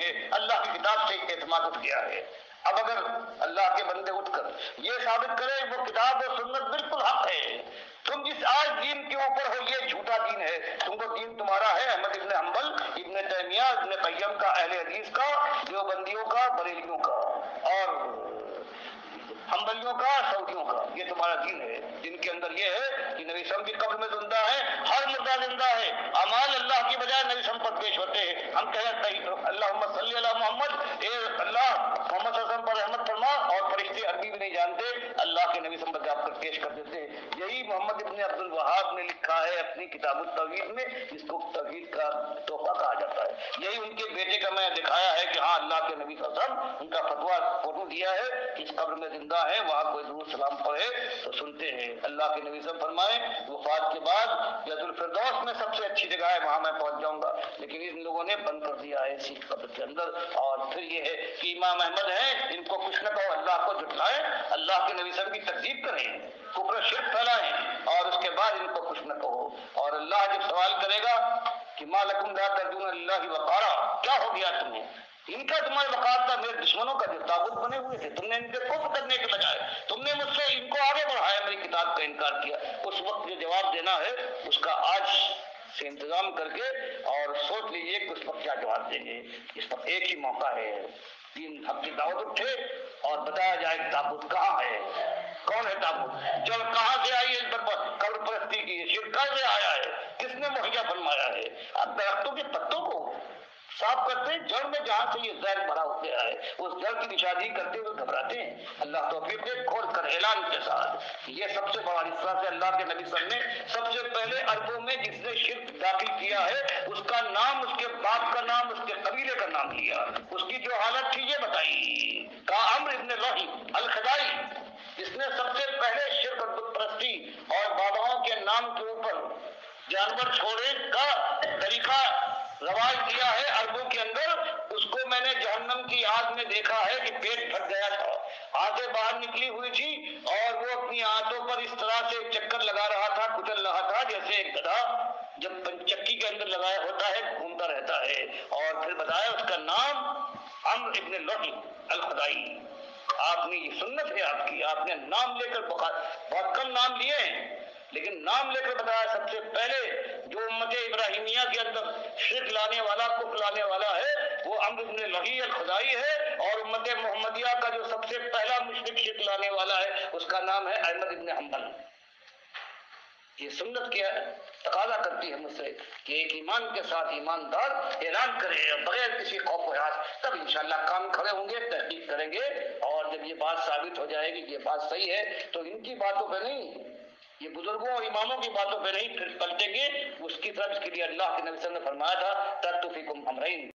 ہے, اللہ کی کتاب سے اعتماد اٹھ گیا ہے. اب اگر اللہ کے بندے اٹھ کر یہ ثابت کریں وہ کتاب و سنت بالکل حق ہے, تم جس آج دین کے اوپر ہو یہ جھوٹا دین ہے, تم کو دین تمہارا ہے احمد ابن حنبل, ابن تیمیہ, ابن قیم کا, اہل حدیث کا, دیوبندیوں کا, بریلیوں کا اور حنبلیوں کا, سعودیوں کا, یہ تمہارا دین ہے جن کے اندر یہ ہے کہ نبی صلی کی قبر میں زندہ ہے, ہر مردہ زندہ ہے, اعمال اللہ کی بجائے نبی صلی پر پیش ہوتے ہیں. ہم کہتے ہیں اللہم صلی علی محمد, اے اللہ محمد صلی اللہ علیہ وسلم پر رحمت فرما, اور فرشتے عربی بھی نہیں جانتے, اللہ کے نبی صلی پر جا کر پیش کر دیتے ہیں. یہی محمد ابن عبد الوہاب نے لکھا ہے اپنی کتاب التوحید میں, جس کو توحید کا تحفہ کہا جاتا ہے. یہی ان کے بیٹے کا میں دکھایا ہے کہ ہاں اللہ کے نبی صلی اللہ علیہ وسلم ان کا فتویٰ فوٹو دیا ہے کہ اس قبر میں زندہ ہے, وہاں کوئی درود سلام پڑھے تو سنتے ہیں. اللہ کے نبی صلی اللہ علیہ وسلم فرمائے وفات کے بعد جنت الفردوس میں سب سے اچھی جگہ ہے, وہاں میں پہنچ جاؤں گا, لیکن ان لوگوں نے بند کر دیا ہے اسی قبر کے اندر. اور پھر یہ ہے کہ امام احمد ہیں, ان کو کچھ نہ کہو, اللہ کو جھٹلائیں, اللہ کے نبی صلی اللہ علیہ وسلم کی تکذیب کریں, کفر شرک پھیلائیں, اور اس کے بعد ان کو کچھ نہ کہو. اور اللہ جب سوال کرے گا کہ ما لکم لا ترجون للہ وقارا, کیا ہو گیا تمہیں, ان کا تمہارے وقار تھا میرے دشمنوں کا جو تابوت بنے ہوئے تھے, تم نے ان کے کفر کرنے کے بجائے تم نے مجھ سے ان کو آگے بڑھایا, میری کتاب کا انکار کیا. اس وقت جو جواب دینا ہے اس کا آج سے انتظام کر کے اور سوچ لیجئے کہ اس وقت کیا جواب دیں گے. اس وقت ایک ہی موقع ہے, دین حق کی دعوت اٹھے اور بتایا جائے تابوت کہاں ہے, کون ہے تابوت, جب کہاں سے آئی ہے قبر پرستی کی, شرک سے آیا ہے, کس نے مہیا فرمایا ہے. اب درختوں کے پتوں کو صاف کرتے ہیں, جڑ میں جہاں سے یہ زہر بھرا ہو گیا ہے اس جڑ کی نشاندہی کرتے ہوئے گھبراتے ہیں. اللہ توفیق دے, کھول کر اعلان کے ساتھ یہ سب سے بڑا حصہ سے اللہ کے نبی صلی اللہ علیہ وسلم نے سب سے پہلے عربوں میں جس نے شرک داخل کیا ہے اس کا نام, اس کے باپ کا نام, اس کے قبیلے کا نام لیا, اس کی جو حالت تھی یہ بتائی. کہا عمرو ابن لوحی الخدائی, جس نے سب سے پہلے شرک اور بت پرستی اور باباؤں کے نام کے اوپر جانور چھوڑے کا طریقہ رواج دیا ہے عربوں کے اندر, اس کو میں نے جہنم کی آگ میں دیکھا ہے کہ پیٹ پھٹ گیا تھا, آنکھیں باہر نکلی ہوئی تھی, اور وہ اپنی آنتوں پر اس طرح سے چکر لگا رہا تھا, کچل رہا تھا جیسے ایک گدھا جب چکی کے اندر لگایا ہوتا ہے گھومتا رہتا ہے. اور پھر بتایا اس کا نام عمرو ابن لوحی الخدائی. آپ نے یہ سنت ہے آپ کی, آپ نے نام لے کر بہت کم نام لیے ہیں لیکن نام لے کر بتایا سب سے پہلے جو امت ابراہیمیہ کے اندر شرک لانے والا, کفر لانے والا ہے وہ عمرو ابن لوحی الخدائی ہے, اور امت محمدیہ کا جو سب سے پہلا مشرک شرک لانے والا ہے اس کا نام ہے احمد ابن حنبل. یہ سنت کیا تقاضا کرتی ہے مجھ سے کہ ایک ایمان کے ساتھ ایماندار اعلان کرے بغیر کسی خوف و ہراس, تب انشاءاللہ کام کھڑے ہوں گے, تحقیق کریں گے, اور جب یہ بات ثابت ہو جائے گی کہ یہ بات صحیح ہے تو ان کی باتوں پہ نہیں, یہ بزرگوں اور اماموں کی باتوں پہ نہیں پھر پلٹیں گے, اس کی طرف. اس کے لیے اللہ کے نبی صلی اللہ علیہ وسلم نے فرمایا تھا ترکت فیکم امرین,